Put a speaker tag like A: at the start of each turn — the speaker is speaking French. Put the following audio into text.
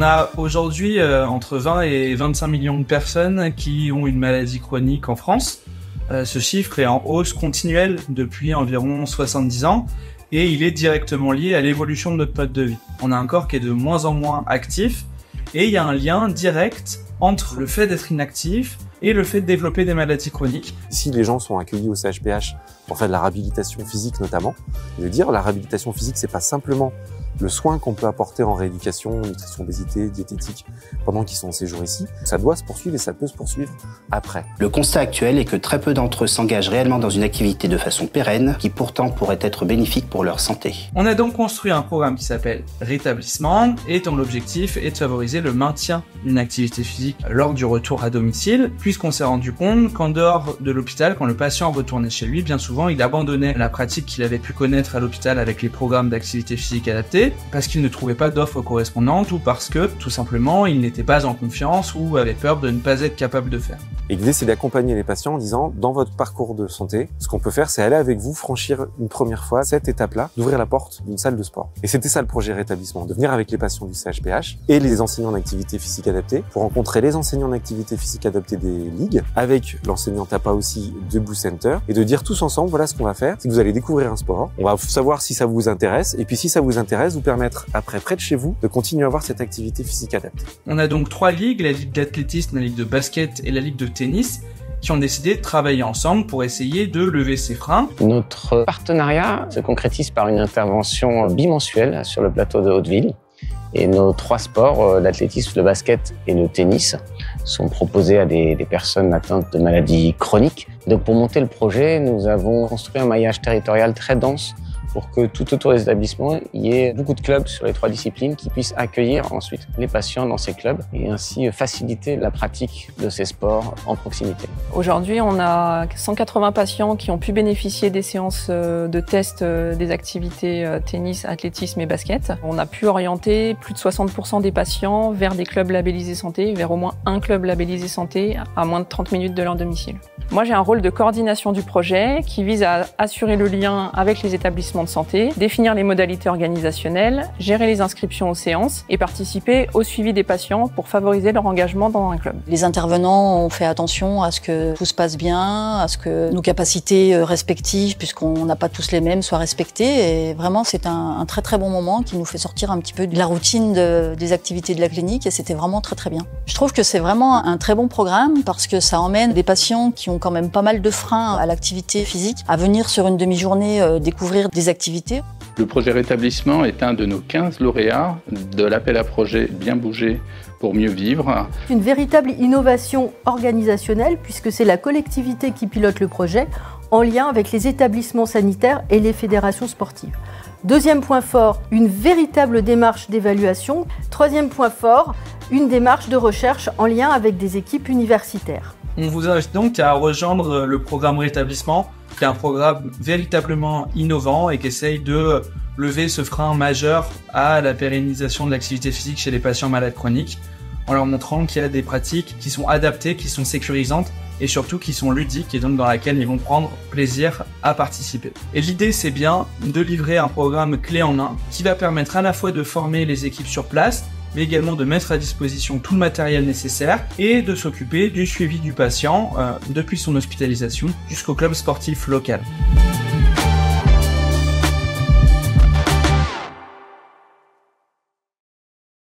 A: On a aujourd'hui entre 20 et 25 millions de personnes qui ont une maladie chronique en France. Ce chiffre est en hausse continuelle depuis environ 70 ans et il est directement lié à l'évolution de notre mode de vie. On a un corps qui est de moins en moins actif et il y a un lien direct entre le fait d'être inactif et le fait de développer des maladies chroniques.
B: Si les gens sont accueillis au CHPH pour faire de la réhabilitation physique notamment, je veux dire, la réhabilitation physique, c'est pas simplement le soin qu'on peut apporter en rééducation, nutrition, obésité, diététique, pendant qu'ils sont en séjour ici, ça doit se poursuivre et ça peut se poursuivre après.
C: Le constat actuel est que très peu d'entre eux s'engagent réellement dans une activité de façon pérenne, qui pourtant pourrait être bénéfique pour leur santé.
A: On a donc construit un programme qui s'appelle Rétablissement et dont l'objectif est de favoriser le maintien d'une activité physique lors du retour à domicile, puisqu'on s'est rendu compte qu'en dehors de l'hôpital, quand le patient retournait chez lui, bien souvent il abandonnait la pratique qu'il avait pu connaître à l'hôpital avec les programmes d'activité physique adaptés, parce qu'il ne trouvait pas d'offres correspondantes ou parce que, tout simplement, il n'était pas en confiance ou avait peur de ne pas être capable de faire.
B: Et l'idée, c'est d'accompagner les patients en disant, dans votre parcours de santé, ce qu'on peut faire, c'est aller avec vous franchir une première fois cette étape-là, d'ouvrir la porte d'une salle de sport. Et c'était ça le projet Rétablissement, de venir avec les patients du CHPH et les enseignants d'activité physique adaptée pour rencontrer les enseignants d'activité physique adaptée des ligues, avec l'enseignant TAPA aussi de Blue Center, et de dire tous ensemble, voilà ce qu'on va faire, c'est que vous allez découvrir un sport, on va savoir si ça vous intéresse, et puis si ça vous intéresse, vous permettre après, près de chez vous, de continuer à avoir cette activité physique adaptée.
A: On a donc 3 ligues, la ligue d'athlétisme, la ligue de basket et la ligue de tennis, qui ont décidé de travailler ensemble pour essayer de lever ces freins.
D: Notre partenariat se concrétise par une intervention bimensuelle sur le plateau de Hauteville. Et nos 3 sports, l'athlétisme, le basket et le tennis, sont proposés à des personnes atteintes de maladies chroniques. Donc pour monter le projet, nous avons construit un maillage territorial très dense pour que tout autour des établissements, il y ait beaucoup de clubs sur les 3 disciplines qui puissent accueillir ensuite les patients dans ces clubs et ainsi faciliter la pratique de ces sports en proximité.
E: Aujourd'hui, on a 180 patients qui ont pu bénéficier des séances de tests des activités tennis, athlétisme et basket. On a pu orienter plus de 60% des patients vers des clubs labellisés santé, vers au moins un club labellisé santé à moins de 30 minutes de leur domicile. Moi, j'ai un rôle de coordination du projet qui vise à assurer le lien avec les établissements de santé, définir les modalités organisationnelles, gérer les inscriptions aux séances et participer au suivi des patients pour favoriser leur engagement dans un club.
F: Les intervenants ont fait attention à ce que tout se passe bien, à ce que nos capacités respectives, puisqu'on n'a pas tous les mêmes, soient respectées. Et vraiment, c'est un très très bon moment qui nous fait sortir un petit peu de la routine des activités de la clinique et c'était vraiment très très bien. Je trouve que c'est vraiment un très bon programme parce que ça emmène des patients qui ont quand même pas mal de freins à l'activité physique à venir sur une demi-journée découvrir des activités.
G: Le projet Rétablissement est un de nos 15 lauréats de l'appel à projet Bien bouger pour mieux vivre.
H: Une véritable innovation organisationnelle puisque c'est la collectivité qui pilote le projet en lien avec les établissements sanitaires et les fédérations sportives. Deuxième point fort, une véritable démarche d'évaluation. Troisième point fort, une démarche de recherche en lien avec des équipes universitaires.
A: On vous invite donc à rejoindre le programme Rétablissement, qui est un programme véritablement innovant et qui essaye de lever ce frein majeur à la pérennisation de l'activité physique chez les patients malades chroniques, en leur montrant qu'il y a des pratiques qui sont adaptées, qui sont sécurisantes et surtout qui sont ludiques et donc dans laquelle ils vont prendre plaisir à participer. Et l'idée, c'est bien de livrer un programme clé en main qui va permettre à la fois de former les équipes sur place, mais également de mettre à disposition tout le matériel nécessaire et de s'occuper du suivi du patient depuis son hospitalisation jusqu'au club sportif local.